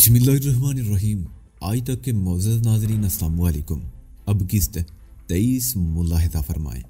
बिस्मिल्लाहिर्रहमानिर्रहीम। आज तक के मोअज़्ज़ज़ नाज़रीन अस्सलाम वालेकुम। अब किस्त 23 मुलाहिज़ा फरमाएं।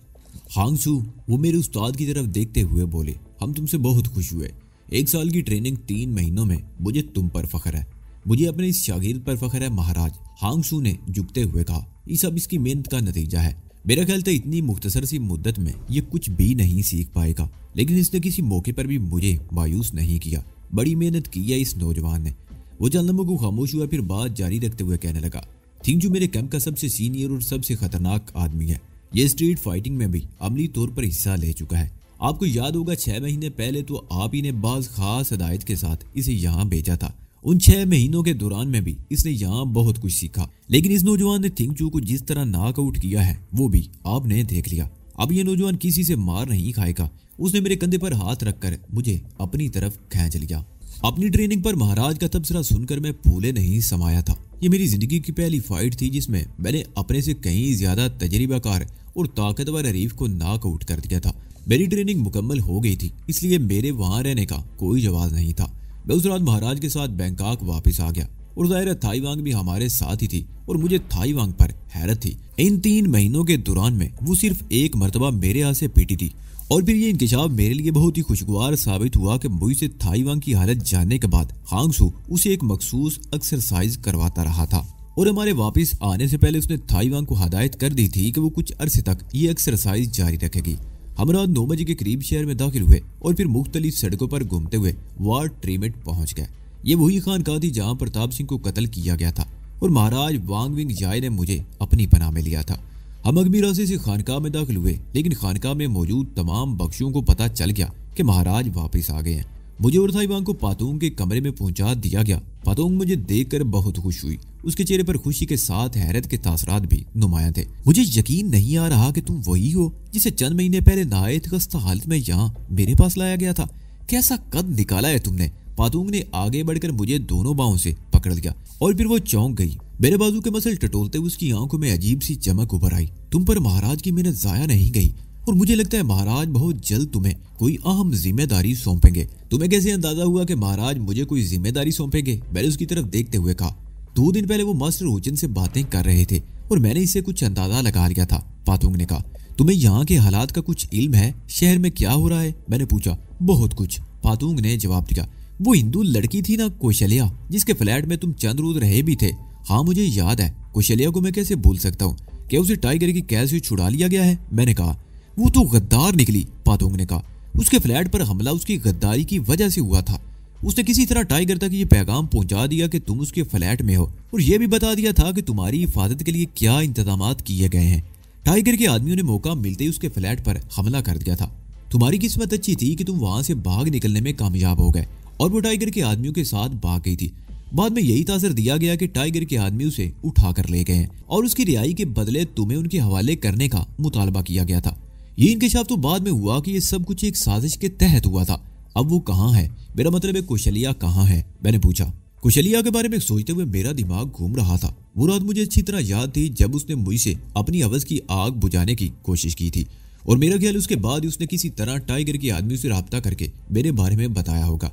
हांगशू वो मेरे उस्ताद की तरफ देखते हुए बोले, हम तुमसे बहुत खुश हुए। 1 साल की ट्रेनिंग 3 महीनों में मुझे तुम पर फख्र है, मुझे अपने इस शागिर्द पर फख्र है महाराज। हांगशू ने झुकते हुए कहा, ये सब इसकी मेहनत का नतीजा है। मेरा ख्याल था इतनी मुख्तसर सी मुद्दत में ये कुछ भी नहीं सीख पाएगा, लेकिन इसने किसी मौके पर भी मुझे मायूस नहीं किया। बड़ी मेहनत की है इस नौजवान ने। वो चंद लम्हों को खामोश हुआ, फिर बात जारी रखते हुए कहने लगा, थिंगजू मेरे कैंप का सबसे सीनियर और सबसे खतरनाक आदमी है। ये स्ट्रीट फाइटिंग में भी अमली तौर पर हिस्सा ले चुका है। आपको याद होगा 6 महीने पहले तो आप ही ने बाज खास हिदायत के साथ इसे यहाँ भेजा था। उन 6 महीनों के दौरान में भी इसने यहाँ बहुत कुछ सीखा, लेकिन इस नौजवान ने थिंगजू को जिस तरह नॉकआउट किया है वो भी आपने देख लिया। अब ये नौजवान किसी से मार नहीं खाएगा। उसने मेरे कंधे पर हाथ रखकर मुझे अपनी तरफ खींच लिया। अपनी ट्रेनिंग पर महाराज का तबसरा सुनकर मैं फूले नहीं समाया था। ये मेरी जिंदगी की पहली फाइट थी जिसमें मैंने अपने से कहीं ज्यादा तजर्बाकार और ताकतवर हरीफ को नॉकआउट कर दिया था। मेरी ट्रेनिंग मुकम्मल हो गई थी, इसलिए मेरे वहां रहने का कोई जवाब नहीं था। मैं उस रात महाराज के साथ बैंकॉक वापस आ गया और ज़ाहिर थाई वांग भी हमारे साथ ही थी और मुझे थाई वांग पर हैरत थी। इन 3 महीनों के दौरान में वो सिर्फ एक मरतबा मेरे यहाँ से पीटी थी और फिर ये इंकशाफ मेरे लिए बहुत ही खुशगवार साबित हुआ कि मुझसे थाई वांग की हालत जानने के बाद हांगशू उसे एक मखसूस एक्सरसाइज करवाता रहा था और हमारे वापस आने से पहले उसने थाई वांग को हदायत कर दी थी कि वो कुछ अरसे तक ये एक्सरसाइज जारी रखेगी। हम रात 9 बजे के करीब शहर में दाखिल हुए और फिर मुख्तलिफ सड़कों पर घूमते हुए वार्ड ट्रीमेट पहुंच गए। ये वही खानकाह थी जहां प्रताप सिंह को कत्ल किया गया था और महाराज वांग विंग जाय ने मुझे अपनी पनाह में लिया था। हम अगमी रास्ते से खानकाह में दाखिल हुए, लेकिन खानकाह में मौजूद तमाम बख्शियों को पता चल गया कि महाराज वापस आ गए हैं। मुझे और थाई वांग को पातोंग के कमरे में पहुंचा दिया गया। पातोंग मुझे देखकर बहुत खुश हुई। उसके चेहरे पर खुशी के साथ हैरत के तासरात भी नुमाया थे। मुझे यकीन नहीं आ रहा कि तुम वही हो जिसे चंद महीने पहले नायत खस्ता हालत में यहाँ मेरे पास लाया गया था। कैसा कद निकाला है तुमने। पातोंग ने आगे बढ़कर मुझे दोनों बाहों से पकड़ लिया और फिर वो चौंक गई। मेरे बाजू के मसल टटोलते हुए उसकी आंखों में अजीब सी चमक उभर आई। तुम पर महाराज की मेहनत जाया नहीं गई और मुझे लगता है महाराज बहुत जल्द तुम्हें कोई अहम जिम्मेदारी सौंपेंगे। तुम्हें कैसे अंदाजा हुआ कि महाराज मुझे कोई जिम्मेदारी सौंपेंगे। मैंने उसकी तरफ देखते हुए कहा, 2 दिन पहले वो मास्टर हुचन से बातें कर रहे थे और मैंने इससे कुछ अंदाजा लगा लिया था। पातोंग ने कहा, तुम्हें यहाँ के हालात का कुछ इल्म है? शहर में क्या हो रहा है? मैंने पूछा। बहुत कुछ, पातोंग ने जवाब दिया। वो हिंदू लड़की थी ना कौशल्या, जिसके फ्लैट में तुम चंद रोज रहे भी थे। हाँ मुझे याद है। कौशल्या को मैं कैसे भूल सकता हूँ। क्या उसे टाइगर की कैद से छुड़ा लिया गया है? मैंने कहा। वो तो गद्दार निकली, पातोंग ने कहा। उसके फ्लैट पर हमला उसकी गद्दारी की वजह से हुआ था। उसने किसी तरह टाइगर तक ये पैगाम पहुंचा दिया कि तुम उसके फ्लैट में हो और ये भी बता दिया था कि तुम्हारी हिफाजत के लिए क्या इंतजाम किए गए हैं। टाइगर के आदमियों ने मौका मिलते ही उसके फ्लैट पर हमला कर दिया था। तुम्हारी किस्मत अच्छी थी कि तुम वहां से भाग निकलने में कामयाब हो गए और वो टाइगर के आदमियों के साथ भाग गई थी। बाद में यही तासर दिया गया कि टाइगर के आदमी उसे उठा कर ले गए हैं और उसकी रिहाई के बदले तुम्हें उनके हवाले करने का मुतालबा किया गया था। ये इंकशाफ तो बाद में हुआ कि ये सब कुछ एक साजिश के तहत हुआ था। अब वो कहाँ है? मेरा मतलब है कौशल्या कहाँ है? मैंने पूछा। कौशल्या के बारे में सोचते हुए मेरा दिमाग घूम रहा था। वो रात मुझे अच्छी तरह याद थी जब उसने मुझसे अपनी हवस की आग बुझाने की कोशिश की थी और मेरा ख्याल उसके बाद उसने किसी तरह टाइगर के आदमी से राब्ता करके मेरे बारे में बताया होगा।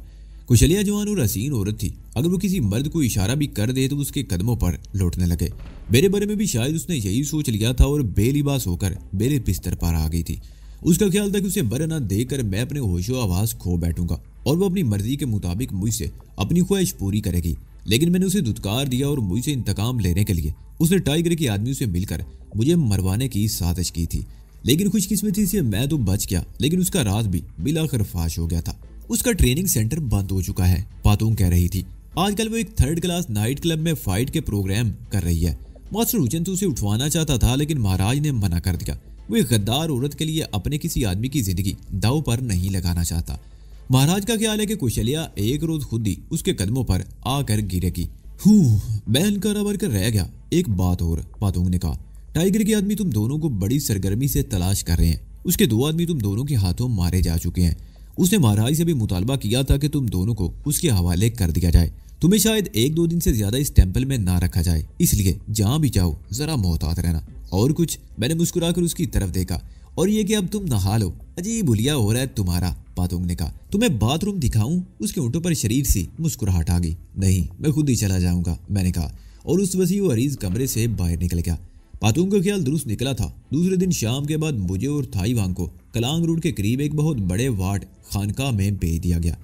कौशल्या जवान और हसीन औरत थी। अगर वो किसी मर्द को इशारा भी कर दे तो उसके कदमों पर लौटने लगे। मेरे बारे में भी शायद उसने यही सोच लिया था और बेलिबास होकर मेरे बिस्तर पर आ गई थी। उसका ख्याल था कि उसे मर न देकर मैं अपने होशो आवाज खो बैठूंगा और वो अपनी मर्जी के मुताबिक मुझसे अपनी ख्वाहिश पूरी करेगी। लेकिन मैंने उसे धुतकार दिया और मुझसे इंतकाम लेने के लिए उसने टाइगर के आदमी से मिलकर मुझे मरवाने की साजिश की थी। लेकिन खुशकिस्मती से मैं तो बच गया, लेकिन उसका राज भी बिलाखिर फाश हो गया था। उसका ट्रेनिंग सेंटर बंद हो चुका है, पातोंग कह रही थी। आजकल वो एक 3rd क्लास नाइट क्लब में फाइट के प्रोग्राम कर रही है। मास्टर हुचन तो उसे उठवाना चाहता था, लेकिन महाराज ने मना कर दिया। वो एक गद्दार औरत के लिए अपने किसी आदमी की जिंदगी दाव पर नहीं लगाना चाहता। महाराज का ख्याल है कि कौशल्या एक रोज खुद ही उसके कदमों पर आकर गिरेगी। मैं इनकारा भरकर रह गया। एक बात और, पातोंग ने कहा, टाइगर के आदमी तुम दोनों को बड़ी सरगर्मी से तलाश कर रहे हैं। उसके 2 आदमी तुम दोनों के हाथों मारे जा चुके हैं। उसने महाराज से भी मुतालबा किया था कि तुम दोनों को उसके हवाले कर दिया जाए। तुम्हें शायद 1-2 दिन से ज्यादा इस टेंपल में ना रखा जाए, इसलिए जहां भी जाओ जरा मोहतात रहना। और कुछ? मैंने मुस्कुराकर उसकी तरफ देखा। और ये कि अब तुम नहा लो, अजीब हुलिया हो रहा है तुम्हारा। पातुंग ने कहा। तुम्हें बाथरूम दिखाऊं? उसके होंठों पर शरीर सी मुस्कुराहट आ गई। नहीं, मैं खुद ही चला जाऊंगा, मैंने कहा, और उस वसी व अरीज कमरे से बाहर निकल गया। पातुंग का ख्याल दुरुस्त निकला था। दूसरे दिन शाम के बाद मुझे और थाई वांग को कलांग रोड के करीब एक बहुत बड़े वार्ड खानका में भेज दिया गया।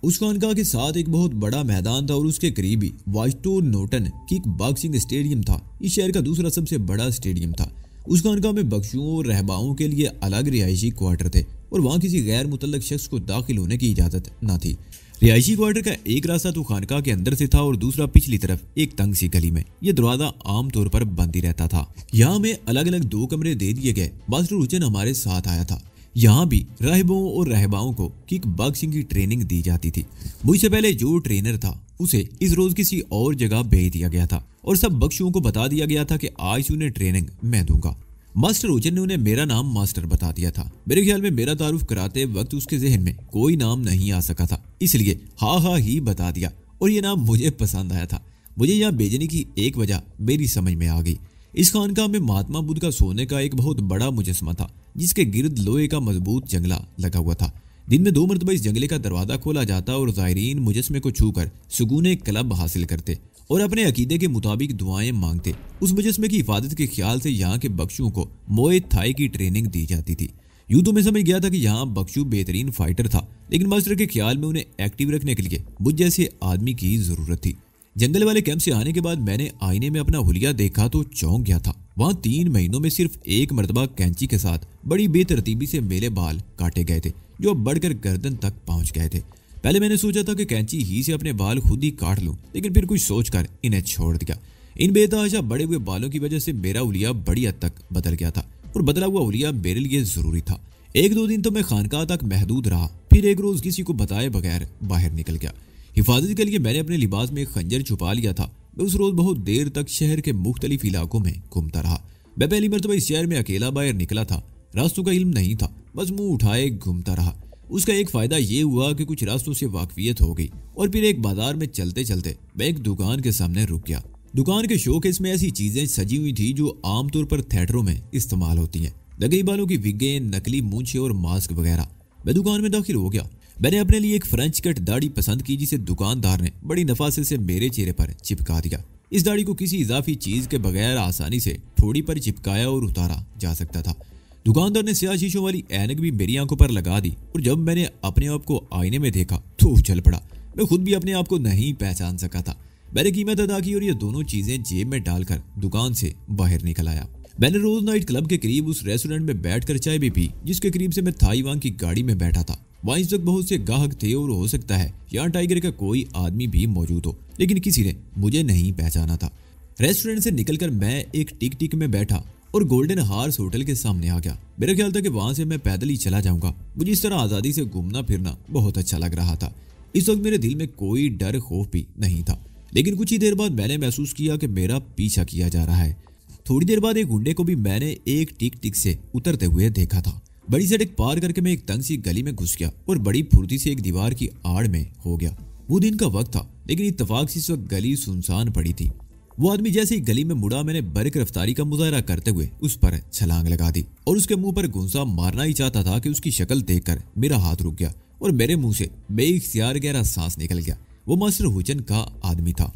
उस खानका के साथ एक बहुत बड़ा मैदान था और उसके करीब ही वाइटो नोटन किक बॉक्सिंग स्टेडियम था। इस शहर का दूसरा सबसे बड़ा स्टेडियम था। उस खानका में बख्शुओं और रहबाओं के लिए अलग रिहायशी क्वार्टर थे और वहाँ किसी गैर मुतल्लक शख्स को दाखिल होने की इजाज़त न थी। रिहायशी क्वार्टर का एक रास्ता तो खानका के अंदर से था और दूसरा पिछली तरफ एक तंग सी गली में। यह दरवाजा आमतौर पर बंद ही रहता था। यहाँ में अलग अलग 2 कमरे दे दिए गए। मास्टर हुसैन हमारे साथ आया था। यहाँ भी राहिबों और रहबाओं को किक बॉक्सिंग की ट्रेनिंग दी जाती थी। मुझसे पहले जो ट्रेनर था उसे इस रोज किसी और जगह भेज दिया गया था और सब बख्शुओं को बता दिया गया था कि आज उन्हें ट्रेनिंग मैं दूंगा। मास्टर हुसैन ने उन्हें मेरा नाम मास्टर बता दिया था। मेरे ख्याल में मेरा तारुफ कराते वक्त उसके जहन में कोई नाम नहीं आ सका था, इसलिए हा ही बता दिया और ये नाम मुझे पसंद आया था। मुझे यहाँ भेजने की एक वजह मेरी समझ में आ गई। इस खानका में महात्मा बुद्ध का सोने का एक बहुत बड़ा मुजस्समा था जिसके गिर्द लोहे का मजबूत जंगला लगा हुआ था। दिन में 2 मरतबा इस जंगले का दरवाजा खोला जाता और ज़ायरीन मुजस्समे को छूकर सुकून क्लब हासिल करते और अपने अकीदे के मुताबिक दुआएं मांगते। उस मुजस्समे की हिफाजत के ख्याल से यहाँ के बख्शुओं को मोए थाई की ट्रेनिंग दी जाती थी। यूं तो मैं समझ गया था कि यहाँ बख्शु बेहतरीन फाइटर था, लेकिन मास्टर के ख्याल में उन्हें एक्टिव रखने के लिए मुझ जैसे आदमी की जरूरत थी। जंगल वाले कैंप से आने के बाद मैंने आईने में अपना हुलिया देखा तो चौंक गया था। वहाँ 3 महीनों में सिर्फ 1 मरतबा कैंची के साथ बड़ी बेतरतीबी से मेरे बाल काटे गए थे जो अब बढ़कर गर्दन तक पहुंच गए थे। पहले मैंने सोचा था कि कैंची ही से अपने बाल खुद ही काट लूं, लेकिन फिर कुछ सोचकर इन्हें छोड़ दिया। इन बेतहाशा बड़े हुए बालों की वजह से मेरा हुलिया बड़ी हद तक बदल गया था और बदला हुआ हुलिया मेरे लिए जरूरी था। 1-2 दिन तो मैं खानका तक महदूद रहा, फिर एक रोज किसी को बताए बगैर बाहर निकल गया। हिफाजत के लिए मैंने अपने लिबास में एक खंजर छुपा लिया था। मैं उस रोज बहुत देर तक शहर के मुख्तलिफ इलाकों में घूमता रहा। मैं पहली मरतबा इस शहर में अकेला बाहर निकला था। रास्तों का इल्म नहीं था, बस मुंह उठाए घूमता रहा। उसका एक फायदा ये हुआ कि कुछ रास्तों से वाकफियत हो गई और फिर एक बाजार में चलते चलते मैं एक दुकान के सामने रुक गया। दुकान के शोकेस में ऐसी चीजें सजी हुई थी जो आमतौर पर थिएटरों में इस्तेमाल होती हैं। लगई बालों की विगें, नकली मूंछें और मास्क वगैरह। मैं दुकान में दाखिल हो गया। मैंने अपने लिए एक फ्रेंच कट दाढ़ी पसंद की जिसे दुकानदार ने बड़ी नफासत से मेरे चेहरे पर चिपका दिया। इस दाढ़ी को किसी इजाफी चीज के बगैर आसानी से ठोड़ी पर चिपकाया और उतारा जा सकता था। दुकानदार ने स्याह शीशों वाली ऐनक भी मेरी आंखों पर लगा दी और जब मैंने अपने आप को आईने में देखा तो उछल पड़ा। मैं खुद भी अपने आप को नहीं पहचान सका था। मैंने कीमत अदा की और ये दोनों चीजें जेब में डालकर दुकान से बाहर निकल आया। मैंने रोज नाइट क्लब के करीब उस रेस्टोरेंट में बैठकर चाय भी पी जिसके करीब से मैं थाई वांग की गाड़ी में बैठा था। वहाँ इस वक्त बहुत से गाहक थे और हो सकता है यहाँ टाइगर का कोई आदमी भी मौजूद हो, लेकिन किसी ने मुझे नहीं पहचाना था। रेस्टोरेंट से निकलकर मैं एक टिक टिक में बैठा और गोल्डन हार्स होटल के सामने आ गया। मेरा ख्याल था कि वहां से मैं पैदल ही चला जाऊंगा। मुझे इस तरह आज़ादी से घूमना फिरना बहुत अच्छा लग रहा था। इस वक्त मेरे दिल में कोई डर खौफ भी नहीं था, लेकिन कुछ ही देर बाद मैंने महसूस किया कि मेरा पीछा किया जा रहा है। थोड़ी देर बाद एक गुंडे को भी मैंने एक टिक टिक से उतरते हुए देखा था। बड़ी सड़क पार करके मैं एक तंग सी गली में घुस गया और बड़ी फुर्ती से एक दीवार की आड़ में हो गया। वो दिन का वक्त था, लेकिन इत्तेफाक से इस वक्त गली सुनसान पड़ी थी। वो आदमी जैसे ही गली में मुड़ा, मैंने बरक रफ्तारी का मुजाहरा करते हुए उस पर छलांग लगा दी और उसके मुंह पर गुंसा मारना ही चाहता था कि उसकी शक्ल देखकर मेरा हाथ रुक गया और मेरे मुंह से बेइख्तियार गहरा सांस निकल गया। वो मास्टर हुसैन का आदमी था।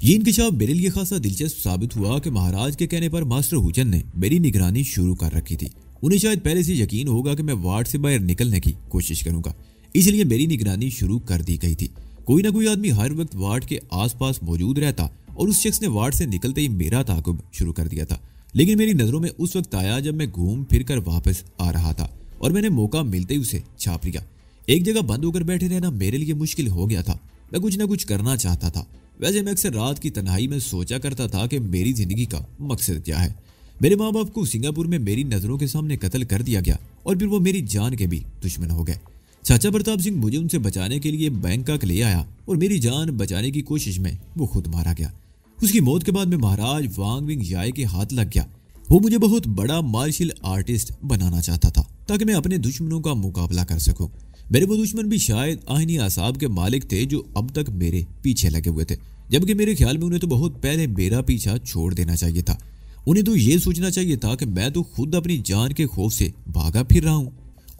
ये इंकशाफ मेरे लिए खासा दिलचस्प साबित हुआ कि महाराज के कहने पर मास्टर हुसैन ने मेरी निगरानी शुरू कर रखी थी। उन्हें शायद पहले से यकीन होगा कि मैं वार्ड से बाहर निकलने की कोशिश करूंगा, इसलिए मेरी निगरानी शुरू कर दी गई थी। कोई ना कोई आदमी हर वक्त वार्ड के आसपास मौजूद रहता और उस शख्स ने वार्ड से निकलते ही मेरा ताकुब शुरू कर दिया था। लेकिन मेरी नजरों में उस वक्त आया जब मैं घूम फिर कर वापस आ रहा था और मैंने मौका मिलते ही उसे छाप लिया। एक जगह बंद होकर बैठे रहना मेरे लिए मुश्किल हो गया था। मैं कुछ ना कुछ करना चाहता था। वैसे मैं अक्सर रात की तन्हाई में सोचा करता था कि मेरी जिंदगी का मकसद क्या है। मेरे माँ बाप को सिंगापुर में मेरी नजरों के सामने कत्ल कर दिया गया और फिर वो मेरी जान के भी दुश्मन हो गए। चाचा प्रताप सिंह मुझे उनसे बचाने के लिए बैंकॉक ले आया और मेरी जान बचाने की कोशिश में वो खुद मारा गया। उसकी मौत के बाद में महाराज वांग विंग याय के हाथ लग गया। वो मुझे बहुत बड़ा मार्शल आर्टिस्ट बनाना चाहता था ताकि मैं अपने दुश्मनों का मुकाबला कर सकूं। मेरे वो दुश्मन भी शायद आईनी आसाब के मालिक थे जो अब तक मेरे पीछे लगे हुए थे, जबकि मेरे ख्याल में उन्हें तो बहुत पहले मेरा पीछा छोड़ देना चाहिए था। उन्हें तो ये सोचना चाहिए था कि मैं तो खुद अपनी जान के खौफ से भागा फिर रहा हूं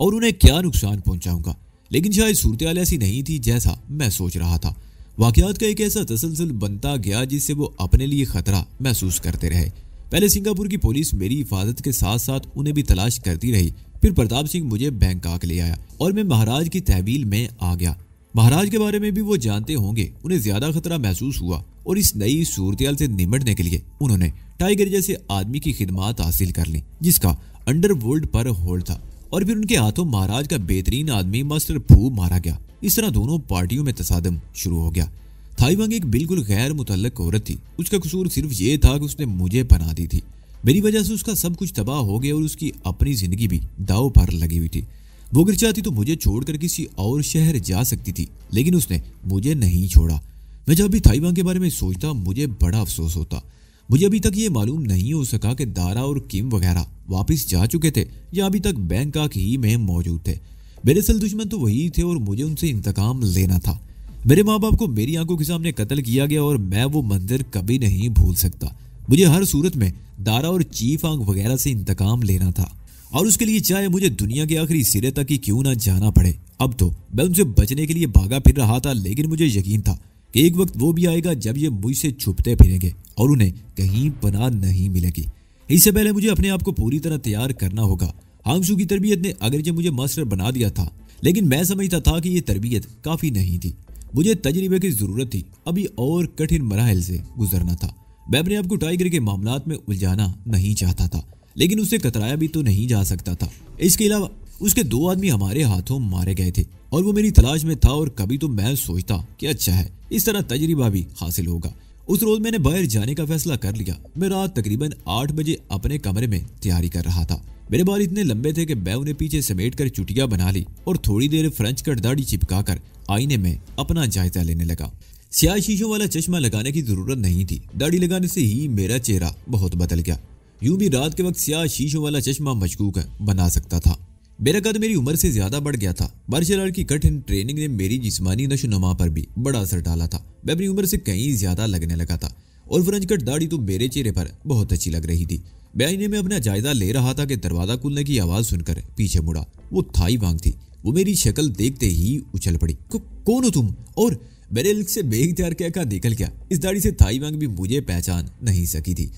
और उन्हें क्या नुकसान पहुंचाऊंगा। लेकिन शायद सूरत हाल ऐसी नहीं थी जैसा मैं सोच रहा था। वाकयात का एक ऐसा तसलसल बनता गया जिससे वो अपने लिए खतरा महसूस करते रहे। पहले सिंगापुर की पुलिस मेरी हिफाजत के साथ साथ उन्हें भी तलाश करती रही। फिर प्रताप सिंह मुझे बैंकॉक ले आया और मैं महाराज की तहवील में आ गया। महाराज के बारे में भी वो जानते होंगे, उन्हें ज्यादा खतरा महसूस हुआ और इस नई सूरत से निपटने के लिए उन्होंने टाइगर जैसे आदमी की खिदमत हासिल कर ली जिसका अंडरवर्ल्ड पर होल्ड था। और फिर उनके हाथों महाराज का बेहतरीन आदमी मास्टर फू मारा गया। इस तरह दोनों पार्टियों में तसादम शुरू हो गया। थाई वांग एक बिल्कुल गैर मुतल्लक औरत थी। उसका कसूर सिर्फ ये था कि उसने मुझे पनाह दी थी। मेरी वजह से उसका सब कुछ तबाह हो गया और उसकी अपनी जिंदगी भी दाव पर लगी हुई थी। वो अगर चाहती तो मुझे छोड़कर किसी और शहर जा सकती थी, लेकिन उसने मुझे नहीं छोड़ा। मैं जब भी थाई वांग के बारे में सोचता मुझे बड़ा अफसोस होता। मुझे अभी तक ये मालूम नहीं हो सका कि दारा और किम वगैरह वापस जा चुके थे या अभी तक बैंकॉक ही में मौजूद थे। मेरे असल दुश्मन तो वही थे और मुझे उनसे इंतकाम लेना था। मेरे माँ बाप को मेरी आंखों के सामने कत्ल किया गया और मैं वो मंजर कभी नहीं भूल सकता। मुझे हर सूरत में दारा और चीफ आंग वगैरह से इंतकाम लेना था और उसके लिए चाहे मुझे दुनिया के आखिरी सिरे तक ही क्यों ना जाना पड़े। अब तो मैं उनसे बचने के लिए भागा फिर रहा था, लेकिन मुझे यकीन था कि एक वक्त वो भी आएगा जब ये मुझसे छुपते फिरेंगे और उन्हें कहीं पनाह नहीं मिलेगी। इससे पहले मुझे अपने आप को पूरी तरह तैयार करना होगा। हांगशू की तरबियत ने अगरचे मुझे मास्टर बना दिया था, लेकिन मैं समझता था कि ये तरबियत काफी नहीं थी। मुझे तजर्बे की जरूरत थी। अभी और कठिन मराहल से गुजरना था। मैं अपने आप को टाइगर के मामलात में उलझाना नहीं चाहता था, लेकिन उससे कतराया भी तो नहीं जा सकता था। इसके अलावा उसके 2 आदमी हमारे हाथों मारे गए थे और वो मेरी तलाश में था। और कभी तो मैं सोचता कि अच्छा है, इस तरह तजर्बा भी हासिल होगा। उस रोज मैंने बाहर जाने का फैसला कर लिया। मैं रात तकरीबन 8 बजे अपने कमरे में तैयारी कर रहा था। मेरे बाल इतने लंबे थे कि मैं उन्हें पीछे समेट कर चुटिया बना ली और थोड़ी देर फ्रेंच कट दाढ़ी चिपकाकर आईने में अपना जायजा लेने लगा। स्याह शीशों वाला चश्मा लगाने की जरूरत नहीं थी। दाढ़ी लगाने से ही मेरा चेहरा बहुत बदल गया। यूं भी रात के वक्त स्याह शीशों वाला चश्मा मशकूक बना सकता था। मेरा कद मेरी उम्र से ज्यादा बढ़ गया था। मार्शल आर्ट की कठिन ट्रेनिंग ने मेरी जिस्मानी नशोनुमा पर भी बड़ा असर डाला था। मैं अपनी उम्र से कहीं ज्यादा लगने लगा था और फ्रेंच कट दाढ़ी तो मेरे चेहरे पर बहुत अच्छी लग रही थी। मैं आईने में अपना जायजा ले रहा था कि दरवाजा खुलने की आवाज सुनकर पीछे मुड़ा। वो थाई वांग थी। वो मेरी शक्ल देखते ही उछल पड़ी। कौन हो तुम? और मेरे इल्क से बेइख्तियार क्या निकल गया। इस दाढ़ी से थाई वांग भी मुझे पहचान नहीं सकी थी।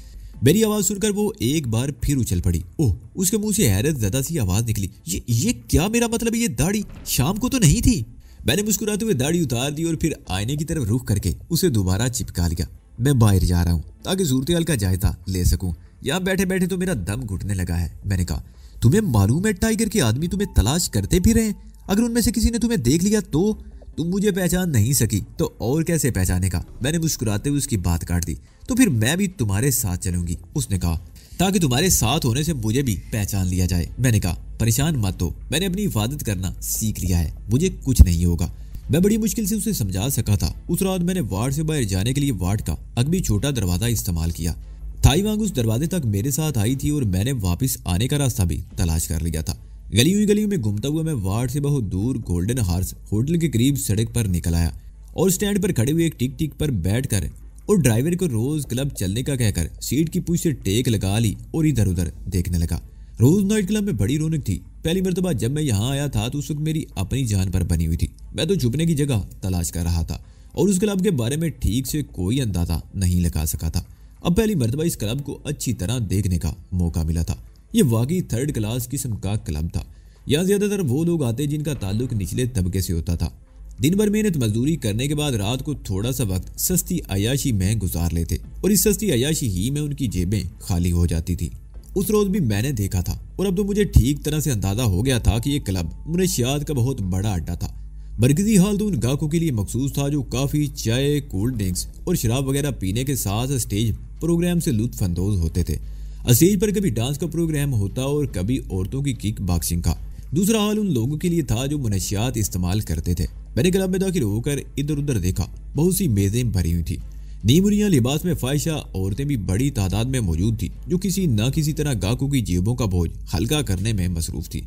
मेरी आवाज सुनकर वो एक बार फिर उछल पड़ी। ओह, उसके मुंह से हैरत ज़्यादा सी आवाज निकली। ये क्या? मेरा मतलब ये दाढ़ी शाम को तो नहीं थी। मैंने मुस्कुराते हुए दाढ़ी उतार दी और फिर आईने की तरफ रुख करके उसे दोबारा चिपका लिया। मैं बाहर जा रहा हूँ ताकि सूरत हाल का जायजा ले सकूं। यहाँ बैठे बैठे तो मेरा दम घुटने लगा है। मैंने कहा, तुम्हें मालूम है टाइगर के आदमी तुम्हें तलाश करते फिर रहे हैं। अगर उनमें से किसी ने तुम्हें देख लिया तो तुम मुझे पहचान नहीं सकी तो और कैसे पहचानेगा? मैंने मुस्कुराते हुए उसकी बात काट दी। तो फिर मैं भी तुम्हारे साथ चलूंगी, उसने कहा, ताकि तुम्हारे साथ होने से मुझे भी पहचान लिया जाए। मैंने कहा, परेशान मत हो, मैंने अपनी हिफाजत करना सीख लिया है, मुझे कुछ नहीं होगा। मैं बड़ी मुश्किल से उसे समझा सका था। उस रात मैंने वार्ड से बाहर जाने के लिए वार्ड का अगली छोटा दरवाजा इस्तेमाल किया। थाई वांग उस दरवाजे तक मेरे साथ आई थी और मैंने वापस आने का रास्ता भी तलाश कर लिया था। गलियों में घूमता हुआ मैं वार्ड से बहुत दूर गोल्डन हार्स होटल के करीब सड़क पर निकल आया और स्टैंड पर खड़े हुए एक टिक टिक पर बैठकर और ड्राइवर को रोज क्लब चलने का कहकर सीट की पूछ से टेक लगा ली और इधर उधर देखने लगा। रोज नाइट क्लब में बड़ी रौनक थी। पहली मरतबा जब मैं यहाँ आया था तो उस वक्त मेरी अपनी जान पर बनी हुई थी। मैं तो छुपने की जगह तलाश कर रहा था और उस क्लब के बारे में ठीक से कोई अंदाजा नहीं लगा सका था। अब पहली मरतबा इस क्लब को अच्छी तरह देखने का मौका मिला था। ये वाकई 3rd क्लास किस्म का क्लब था। यहाँ ज्यादातर वो लोग आते जिनका ताल्लुक निचले तबके से होता था। दिन भर मेहनत मजदूरी करने के बाद रात को थोड़ा सा वक्त सस्ती अयाशी में गुजार लेते और इस सस्ती अयाशी ही में उनकी जेबें खाली हो जाती थी। उस रोज भी मैंने देखा था और अब तो मुझे ठीक तरह से अंदाजा हो गया था कि ये क्लब मुनशियात का बहुत बड़ा अड्डा था। मरकजी हाल तो उन गाहकों के लिए मखसूस था जो काफी चाय, कोल्ड ड्रिंक्स और शराब वगैरह पीने के साथ स्टेज प्रोग्राम से लुत्फ अंदोज होते थे। स्टेज पर कभी डांस का प्रोग्राम होता और कभी औरतों की किक बॉक्सिंग का। दूसरा हाल उन लोगों के लिए था जो मुनशियात इस्तेमाल करते थे। मैंने क्लब में दाखिल होकर इधर उधर देखा। बहुत सी मेजें भरी हुई थी। नीमुरिया लिबास में फाहिशा औरतें भी बड़ी तादाद में मौजूद थी जो किसी न किसी तरह गाहकों की जेबों का बोझ हल्का करने में मसरूफ थी।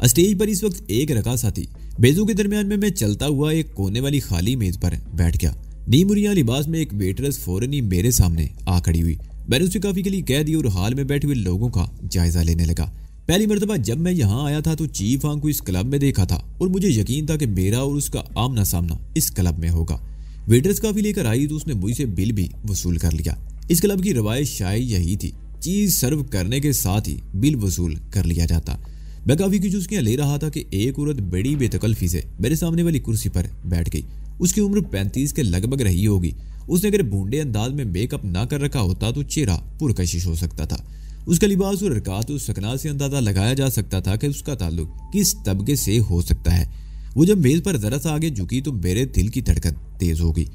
स्टेज पर इस वक्त एक रकासा थी। बेजों के दरमियान में मैं चलता हुआ एक कोने वाली खाली मेज पर बैठ गया। नीमुरिया लिबास में एक वेटरेस फौरन ही मेरे सामने आ खड़ी हुई। मैंने उसे काफी के लिए कह दी और हाल में बैठे हुए लोगों का जायजा लेने लगा। पहली मर्तबा जब मैं यहाँ आया था तो चीफ हांग को इस क्लब में देखा था और मुझे यकीन था कि मेरा और उसका आमना सामना इस क्लब में होगा। वेटर्स काफी लेकर आई तो उसने मुझसे बिल भी वसूल कर लिया। इस क्लब की रवायत शायद यही थी, चीज सर्व करने के साथ ही बिल वसूल कर लिया जाता। मैं काफी कुछ उसके ले रहा था कि एक औरत बड़ी बेतकल्फी से मेरे सामने वाली कुर्सी पर बैठ गई। उसकी उम्र 35 के लगभग रही होगी। उसने अगर बूंदे अंदाज में मेकअप ना कर रखा होता तो चेहरा पुरकशिश हो सकता था। उसका लिबास और हरकत और सकना से अंदाजा लगाया जा सकता था कि उसका ताल्लुक किस तबके से हो सकता है। वो जब मेज पर जरा सा आगे झुकी तो मेरे दिल की धड़कन तेज हो गई।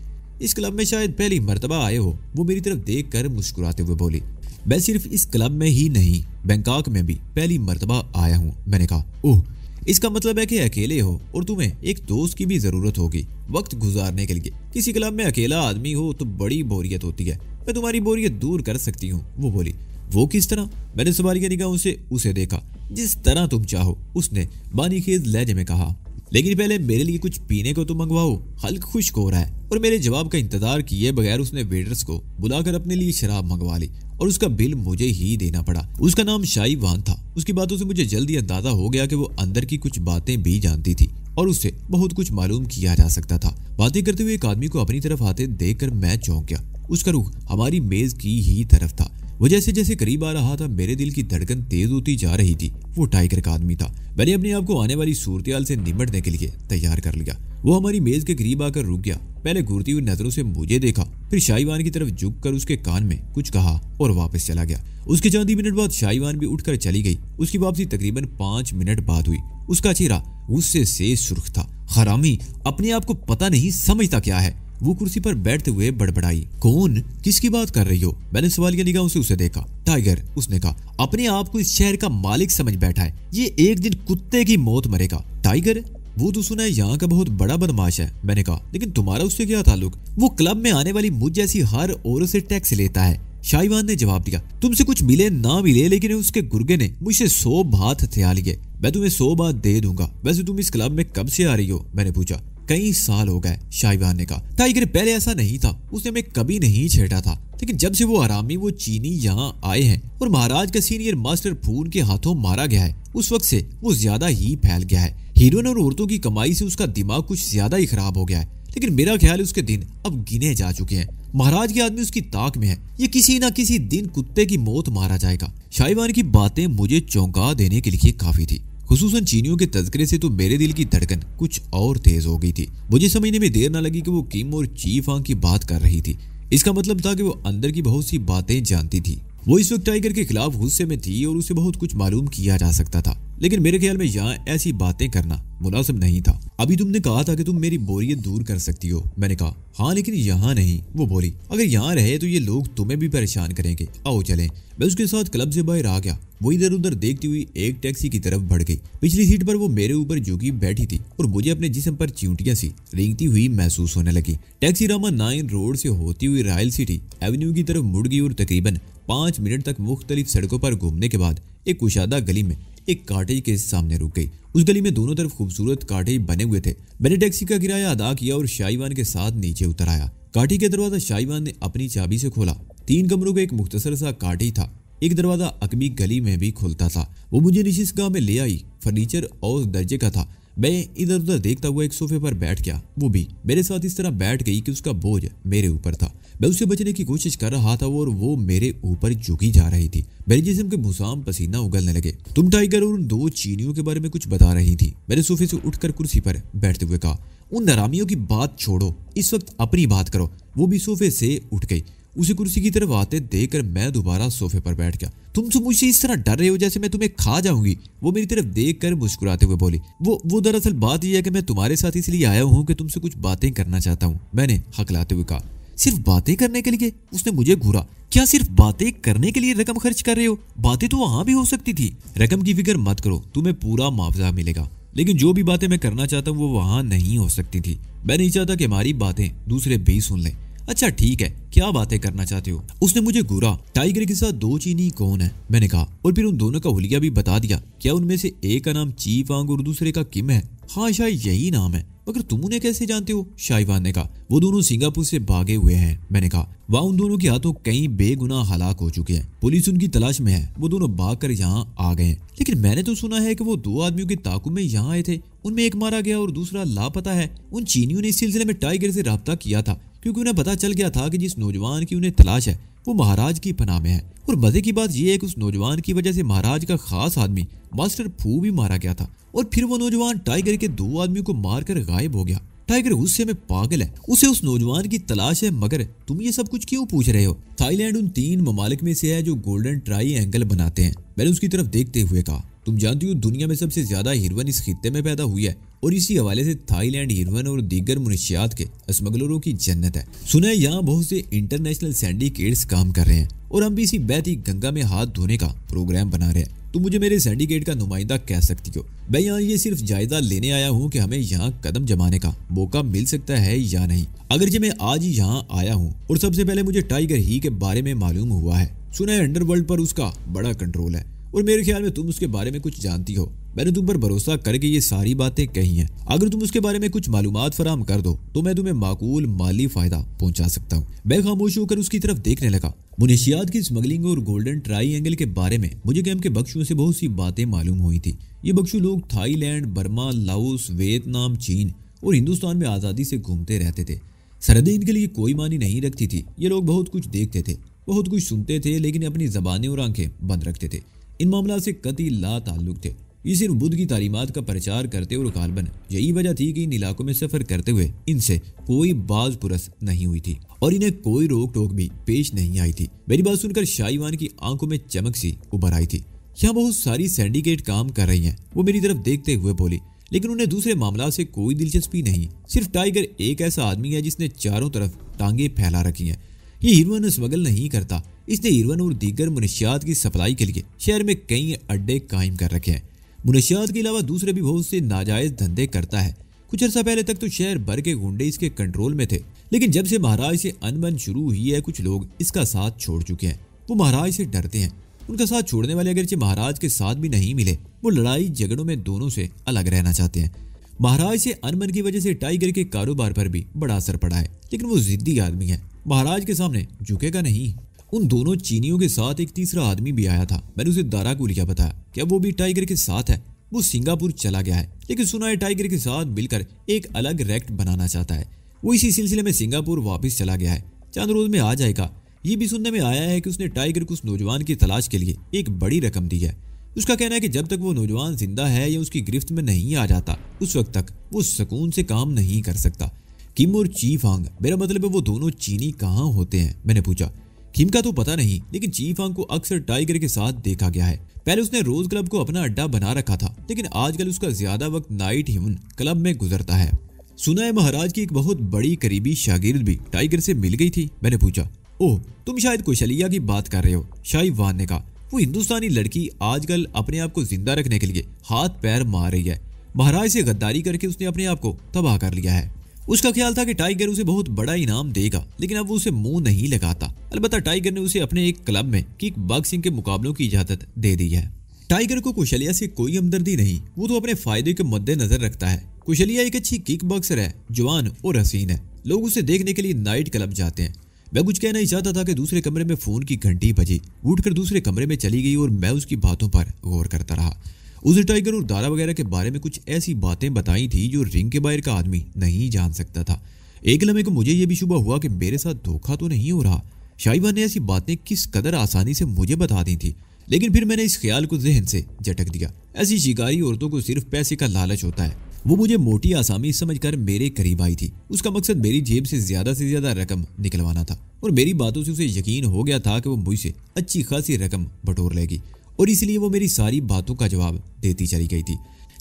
इस क्लब में शायद पहली मर्तबा आए हो, वो मेरी तरफ देख कर मुस्कुराते हुए बोली। मैं सिर्फ इस क्लब में ही नहीं, बैंकॉक में भी पहली मर्तबा आया हूँ। मैंने कहा, ओह, इसका मतलब है कि अकेले हो और तुम्हें एक दोस्त की भी जरूरत होगी वक्त गुजारने के लिए। किसी क्लब में अकेला आदमी हो तो बड़ी बोरियत होती है। मैं तुम्हारी बोरियत दूर कर सकती हूँ, वो बोली। वो किस तरह? मैंने सवाल की निगाहों से उसे देखा। जिस तरह तुम चाहो, उसने बानीखेज लहजे में कहा। लेकिन पहले मेरे लिए कुछ पीने को तो मंगवाओ, हल्क खुश्क हो रहा है। और मेरे जवाब का इंतजार किए बगैर उसने वेटर्स को बुलाकर अपने लिए शराब मंगवा ली और उसका बिल मुझे ही देना पड़ा। उसका नाम शाई वान था। उसकी बातों से मुझे जल्दी अंदाजा हो गया कि वो अंदर की कुछ बातें भी जानती थी और उससे बहुत कुछ मालूम किया जा सकता था। बातें करते हुए एक आदमी को अपनी तरफ आते देखकर मैं चौंक गया। उसका रुख हमारी मेज की ही तरफ था। वो जैसे जैसे करीब आ रहा था मेरे दिल की धड़कन तेज होती जा रही थी। वो टाइगर का आदमी था। मैंने अपने आप को आने वाली सूरत से निपटने के लिए तैयार कर लिया। वो हमारी मेज के करीब आकर रुक गया। पहले घूरती हुई नजरों से मुझे देखा, फिर शाहीवान की तरफ झुककर उसके कान में कुछ कहा और वापस चला गया। उसके चंद ही मिनट बाद शाहीवान भी उठकर चली गई। उसकी वापसी तकरीबन 5 मिनट बाद हुई। उसका चेहरा गुस्से से सुर्ख था। हरामी, अपने आप को पता नहीं समझता क्या है, वो कुर्सी पर बैठते हुए बड़बड़ाई। कौन? किसकी बात कर रही हो? मैंने सवाल की निगाहों से उसे देखा। टाइगर, उसने कहा। अपने आप को इस शहर का मालिक समझ बैठा है। ये एक दिन कुत्ते की मौत मरेगा। टाइगर, वो तो सुना है यहाँ का बहुत बड़ा बदमाश है। मैंने कहा, लेकिन तुम्हारा उससे क्या ताल्लुक? वो क्लब में आने वाली मुझ जैसी हर औरत से टैक्स लेता है। शाहीवान ने जवाब दिया। तुमसे कुछ मिले ना मिले, लेकिन उसके गुर्गे ने मुझसे 100 बात हथिया लिए। मैं तुम्हें 100 बात दे दूंगा। वैसे तुम इस क्लब में कब से आ रही हो? मैंने पूछा। कई साल हो गए, शाहीवान ने कहा। टाइगर, पहले ऐसा नहीं था। उसने हमें कभी नहीं छेड़ा था, लेकिन जब से वो हरामी वो चीनी यहाँ आए हैं और महाराज का सीनियर मास्टर फून के हाथों मारा गया है, उस वक्त से वो ज्यादा ही फैल गया है। हीरोइन और औरतों की कमाई से उसका दिमाग कुछ ज्यादा ही खराब हो गया है। लेकिन मेरा ख्याल है उसके दिन अब गिने जा चुके हैं। महाराज के आदमी उसकी ताक में है। ये किसी ना किसी दिन कुत्ते की मौत मारा जाएगा। शाहीवान की बातें मुझे चौंका देने के लिए काफी थी। खुसूसन चीनियों के तज़किरे से तो मेरे दिल की धड़कन कुछ और तेज हो गई थी। मुझे समझने में देर न लगी कि वो किम और चीफ हांग की बात कर रही थी। इसका मतलब था कि वो अंदर की बहुत सी बातें जानती थी। वो इस वक्त टाइगर के खिलाफ गुस्से में थी और उसे बहुत कुछ मालूम किया जा सकता था। लेकिन मेरे ख्याल में यहाँ ऐसी बातें करना मुनासिब नहीं था। अभी तुमने कहा था कि तुम मेरी बोरियत दूर कर सकती हो। मैंने कहा, हाँ, लेकिन यहाँ नहीं। वो बोली, अगर यहाँ रहे तो ये लोग तुम्हें भी परेशान करेंगे। आओ चलें। मैं उसके साथ क्लब से बाहर आ गया। वो इधर उधर देखती हुई एक टैक्सी की तरफ बढ़ गई। पिछली सीट पर वो मेरे ऊपर झुकी बैठी थी और मुझे अपने जिस्म पर चींटियां सी रेंगती हुई महसूस होने लगी। टैक्सी रामा 9 रोड से होती हुई रॉयल सिटी एवेन्यू की तरफ मुड़ गई और तकरीबन 5 मिनट तक मुख्तलिफ सड़कों पर घूमने के बाद एक कुशादा गली में एक कॉटेज के सामने रुक गई। उस गली में दोनों तरफ खूबसूरत कॉटेज बने हुए थे। मैंने टैक्सी का किराया अदा किया और शाहीवान के साथ नीचे उतर आया। कॉटेज का दरवाजा शाहीवान ने अपनी चाबी से खोला। 3 कमरों का एक मुख्तसर सा कॉटेज था। एक दरवाजा अकबी गली में भी खुलता था। वो मुझे निशिस्तगाह में ले आई। फर्नीचर और दर्जे का था। मैं इधर उधर देखता हुआ एक सोफे पर बैठ गया। वो भी मेरे साथ इस तरह बैठ गई कि उसका बोझ मेरे ऊपर था। मैं उससे बचने की कोशिश कर रहा था और वो मेरे ऊपर झुकी जा रही थी। मेरे जिस्म के मुसाम पसीना उगलने लगे। तुम टाइगर और उन 2 चीनियों के बारे में कुछ बता रही थी। मैंने सोफे से उठकर कुर्सी पर बैठते हुए कहा। उन हरामियों की बात छोड़ो, इस वक्त अपनी बात करो। वो भी सोफे से उठ गई। उसे कुर्सी की तरफ आते देखकर मैं दोबारा सोफे पर बैठ गया। तुम तो मुझसे इस तरह डर रहे हो जैसे मैं तुम्हें खा जाऊंगी। वो मेरी तरफ देखकर मुस्कुराते हुए बोली। वो दरअसल बात यह है कि मैं तुम्हारे साथ इसलिए आया हूँ कि तुमसे कुछ बातें करना चाहता हूँ। मैंने हकलाते हुए कहा। सिर्फ बातें करने के लिए? उसने मुझे घूरा। क्या सिर्फ बातें करने के लिए रकम खर्च कर रहे हो? बातें तो वहां भी हो सकती थी। रकम की फिक्र मत करो, तुम्हें पूरा मुआवजा मिलेगा। लेकिन जो भी बातें मैं करना चाहता हूँ वो वहां नहीं हो सकती थी। मैं नहीं चाहता कि हमारी बातें दूसरे भी सुन लें। अच्छा ठीक है, क्या बातें करना चाहते हो? उसने मुझे घूरा। टाइगर के साथ 2 चीनी कौन है? मैंने कहा। और फिर उन दोनों का हुलिया भी बता दिया। क्या उनमें से एक का नाम चीफ हांग और दूसरे का किम है? हाँ, शायद यही नाम है। मगर तुम उन्हें कैसे जानते हो? शाहिवान ने कहा। वो दोनों सिंगापुर से भागे हुए हैं, मैंने कहा। वहाँ उन दोनों के हाथों कई बेगुनाह हलाक हो चुके हैं। पुलिस उनकी तलाश में है। वो दोनों भागकर यहाँ आ गए हैं। लेकिन मैंने तो सुना है कि वो 2 आदमियों के ताकुब में यहाँ आए थे। उनमें एक मारा गया और दूसरा लापता है। उन चीनियों ने इस सिलसिले में टाइगर से राब्ता किया था, क्योंकि उन्हें पता चल गया था कि जिस नौजवान की उन्हें तलाश है वो महाराज की पनाह में है। और मजे की बात यह है कि उस नौजवान की वजह से महाराज का खास आदमी मास्टर फू भी मारा गया था। और फिर वो नौजवान टाइगर के 2 आदमियों को मारकर गायब हो गया। टाइगर गुस्से में पागल है, उसे उस नौजवान की तलाश है। मगर तुम ये सब कुछ क्यों पूछ रहे हो? थाईलैंड उन 3 ममालिक में से है जो गोल्डन ट्रायंगल बनाते हैं। मैंने उसकी तरफ देखते हुए कहा। तुम जानती हो दुनिया में सबसे ज्यादा हिरवन इस खित्ते में पैदा हुई है और इसी हवाले से थाईलैंड हिरवन और दीगर मुनशियात के स्मगलरों की जन्नत है। सुना है यहाँ बहुत से इंटरनेशनल सिंडिकेट्स काम कर रहे हैं और हम भी इसी बहती गंगा में हाथ धोने का प्रोग्राम बना रहे हैं। तुम मुझे मेरे सिंडिकेट का नुमाइंदा कह सकती हो। मैं यहाँ ये सिर्फ जायजा लेने आया हूँ कि हमें यहाँ कदम जमाने का मौका मिल सकता है या नहीं। अगरचे मैं आज ही यहाँ आया हूँ और सबसे पहले मुझे टाइगर ही के बारे में मालूम हुआ है। सुना है अंडरवर्ल्ड पर उसका बड़ा कंट्रोल है और मेरे ख्याल में तुम उसके बारे में कुछ जानती हो। मैंने तुम पर भरोसा करके ये सारी बातें कही हैं। अगर तुम उसके बारे में कुछ मालूमात फराहम कर दो तो मैं तुम्हें माकूल माली फायदा पहुंचा सकता हूँ। मैं खामोश होकर उसकी तरफ देखने लगा। मुनशियात की स्मगलिंग और गोल्डन ट्रायंगल के बारे में मुझे कैंप के बख्शुओं से बहुत सी बातें मालूम हुई थी। ये बख्शु लोग थाईलैंड, बर्मा, लाओस, वियतनाम, चीन और हिंदुस्तान में आज़ादी से घूमते रहते थे। सरहदें इनके लिए कोई मानी नहीं रखती थी। ये लोग बहुत कुछ देखते थे, बहुत कुछ सुनते थे, लेकिन अपनी जबानें और आंखें बंद रखते थे। इन मामला से कतई ला ताल्लुक थे। ये सिर्फ बुद्ध की तालीमात का प्रचार करते और गालबन यही वजह थी कि इन इलाकों में सफर करते हुए इनसे कोई बाज पुरस नहीं हुई थी और इन्हें कोई रोक टोक भी पेश नहीं आई थी। मेरी बात सुनकर शाहिवान की आंखों में चमक सी उभर आई थी। यहाँ बहुत सारी सिंडिकेट काम कर रही हैं, वो मेरी तरफ देखते हुए बोली, लेकिन उन्हें दूसरे मामला से कोई दिलचस्पी नहीं। सिर्फ टाइगर एक ऐसा आदमी है जिसने चारों तरफ टांगे फैला रखी हैं। ये हिरवन स्मगल नहीं करता। इसने हिरवन और दीगर मुनशियात की सप्लाई के लिए शहर में कई अड्डे कायम कर रखे हैं। मुनशियात के अलावा दूसरे भी बहुत से नाजायज धंधे करता है। कुछ अर्सा पहले तक तो शहर भर के गुंडे इसके कंट्रोल में थे, लेकिन जब से महाराज से अनबन शुरू हुई है कुछ लोग इसका साथ छोड़ चुके हैं। वो महाराज से डरते हैं। उनका साथ छोड़ने वाले अगरचे महाराज के साथ भी नहीं मिले, वो लड़ाई झगड़ों में दोनों से अलग रहना चाहते हैं। महाराज से अनबन की वजह से टाइगर के कारोबार पर भी बड़ा असर पड़ा है, लेकिन वो जिद्दी आदमी है, महाराज के सामने झुकेगा नहीं। उन दोनों चीनियों के साथ एक तीसरा आदमी भी आया था। मैंने उसे दारा गुलिया बताया। क्या वो भी टाइगर के साथ है? वो सिंगापुर चला गया है, लेकिन सुना है टाइगर के साथ मिलकर एक अलग रैकेट बनाना चाहता है। वो इसी सिलसिले में सिंगापुर वापस चला गया है, चंद रोज में आ जाएगा। ये भी सुनने में आया है कि उसने टाइगर को उस नौजवान की तलाश के लिए एक बड़ी रकम दी है। उसका कहना है कि जब तक वो नौजवान जिंदा है या उसकी गिरफ्त में नहीं आ जाता उस वक्त तक वो सुकून से काम नहीं कर सकता। किम और ची फांग, मेरा मतलब है वो दोनों चीनी कहाँ होते हैं? मैंने पूछा। किम का तो पता नहीं, लेकिन ची फांग को अक्सर टाइगर के साथ देखा गया है। पहले उसने रोज क्लब को अपना अड्डा बना रखा था, लेकिन आजकल उसका ज्यादा वक्त नाइट हिवन क्लब में गुजरता है। सुना है महाराज की एक बहुत बड़ी करीबी शागिर्द भी टाइगर से मिल गई थी। मैंने पूछा। ओह, तुम शायद कुशलिया की बात कर रहे हो, शाहिवान ने कहा। वो हिंदुस्तानी लड़की आजकल अपने आप को जिंदा रखने के लिए हाथ पैर मार रही है। महाराज से गद्दारी करके उसने अपने आप को तबाह कर लिया है। उसका ख्याल था कि टाइगर उसे बहुत बड़ा इनाम देगा, लेकिन अब वो उसे मुंह नहीं लगाता। अलबत्ता टाइगर ने उसे अपने एक क्लब में किक बॉक्सिंग के मुकाबलों की इजाजत दे दी है। टाइगर को कुशलिया से कोई हमदर्दी नहीं, वो तो अपने फायदे के मद्देनजर रखता है। कुशलिया एक अच्छी किक बॉक्सर है, जवान और हसीन है। लोग उसे देखने के लिए नाइट क्लब जाते हैं। मैं कुछ कहना ही चाहता था कि दूसरे कमरे में फोन की घंटी बजी। उठकर दूसरे कमरे में चली गई और मैं उसकी बातों पर गौर करता रहा। उसे टाइगर और दारा वगैरह के बारे में कुछ ऐसी बातें बताई थी जो रिंग के बाहर का आदमी नहीं जान सकता था। एक लम्हे को मुझे यह भी शुबा हुआ कि मेरे साथ धोखा तो नहीं हो रहा। शाहिवान ने ऐसी बातें किस कदर आसानी से मुझे बता दी थी, लेकिन फिर मैंने इस ख्याल को जहन से झटक दिया। ऐसी शिकारी औरतों को सिर्फ पैसे का लालच होता है। वो मुझे मोटी आसामी समझकर मेरे करीब आई थी। उसका मकसद मेरी जेब से ज्यादा रकम निकलवाना था और मेरी बातों से उसे यकीन हो गया था कि वो मुझसे अच्छी खासी रकम बटोर लेगी और इसलिए वो मेरी सारी बातों का जवाब देती चली गई थी।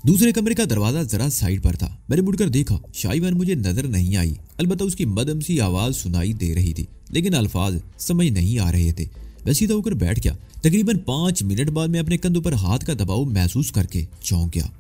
दूसरे कमरे का दरवाजा जरा साइड पर था। मैंने मुड़कर देखा, शाहिवान मुझे नजर नहीं आई। अलबत्ता उसकी मदम सी आवाज सुनाई दे रही थी, लेकिन अल्फाज समझ नहीं आ रहे थे। मैं सीधा होकर बैठ गया। तकरीबन 5 मिनट बाद मैं अपने कंधों पर हाथ का दबाव महसूस करके चौंक गया।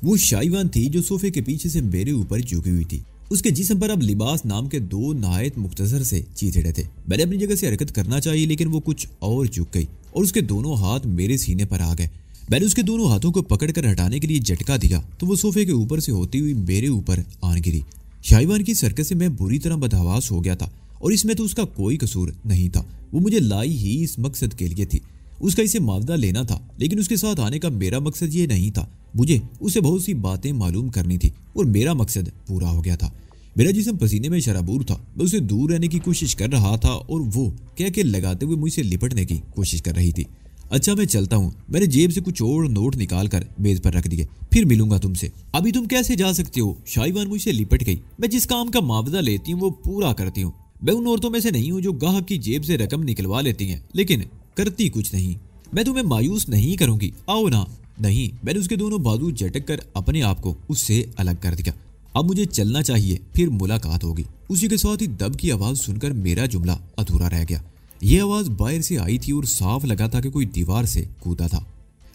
वो शाहिवान थी जो सोफे के पीछे से मेरे ऊपर झुकी हुई थी। उसके जिस्म पर अब लिबास नाम के 2 नायत मुख्तसर से चीथड़े थे। मैंने अपनी जगह से हरकत करना चाहिए, लेकिन वो कुछ और झुक गई और उसके दोनों हाथ मेरे सीने पर आ गए। मैंने उसके दोनों हाथों को पकड़कर हटाने के लिए झटका दिया तो वो सोफे के ऊपर से होती हुई मेरे ऊपर आन गिरी। शाहीवान की सर्कस से मैं बुरी तरह बदहवास हो गया था और इसमें तो उसका कोई कसूर नहीं था। वो मुझे लाई ही इस मकसद के लिए थी। उसका इसे मुआवजा लेना था, लेकिन उसके साथ आने का मेरा मकसद ये नहीं था। मुझे उसे बहुत सी बातें मालूम करनी थी और मेरा मकसद पूरा हो गया था। मेरा जिस्म पसीने में शराबूर था। मैं उसे दूर रहने की कोशिश कर रहा था और वो कह के लगाते हुए मुझसे लिपटने की कोशिश कर रही थी। अच्छा मैं चलता हूँ। मैंने जेब से कुछ और नोट निकाल कर मेज पर रख दिए। फिर मिलूंगा तुमसे। अभी तुम कैसे जा सकते हो? शाहीवान मुझसे लिपट गई। मैं जिस काम का मुआवजा लेती हूँ वो पूरा करती हूँ। मैं उन औरतों में से नहीं हूँ जो गाहक की जेब से रकम निकलवा लेती हैं लेकिन करती कुछ नहीं। मैं तुम्हें मायूस नहीं करूंगी, आओ ना। नहीं, मैंने उसके दोनों बाजू झटक कर अपने आप को उससे अलग कर दिया। अब मुझे चलना चाहिए, फिर मुलाकात होगी। उसी के साथ ही दब की आवाज सुनकर मेरा जुमला अधूरा रह गया। यह आवाज बाहर से आई थी और साफ लगा था कि कोई दीवार से कूदा था।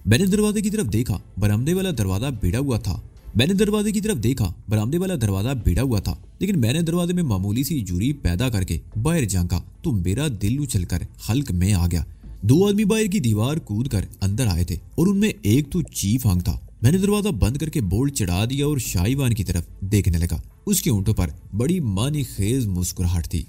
मैंने दरवाजे की तरफ देखा, बरामदे वाला दरवाजा भिड़ा हुआ था। लेकिन मैंने दरवाजे में मामूली सी जूरी पैदा करके बाहर झांका तो मेरा दिल उछलकर हल्क में आ गया। 2 आदमी बाहर की दीवार कूद कर अंदर आए थे और उनमें एक तो चीफ हांग था। मैंने दरवाजा बंद करके बोल्ट चढ़ा दिया और शाहीवान की तरफ देखने लगा। उसके होंठों पर बड़ी मानी खेज मुस्कुराहट थी।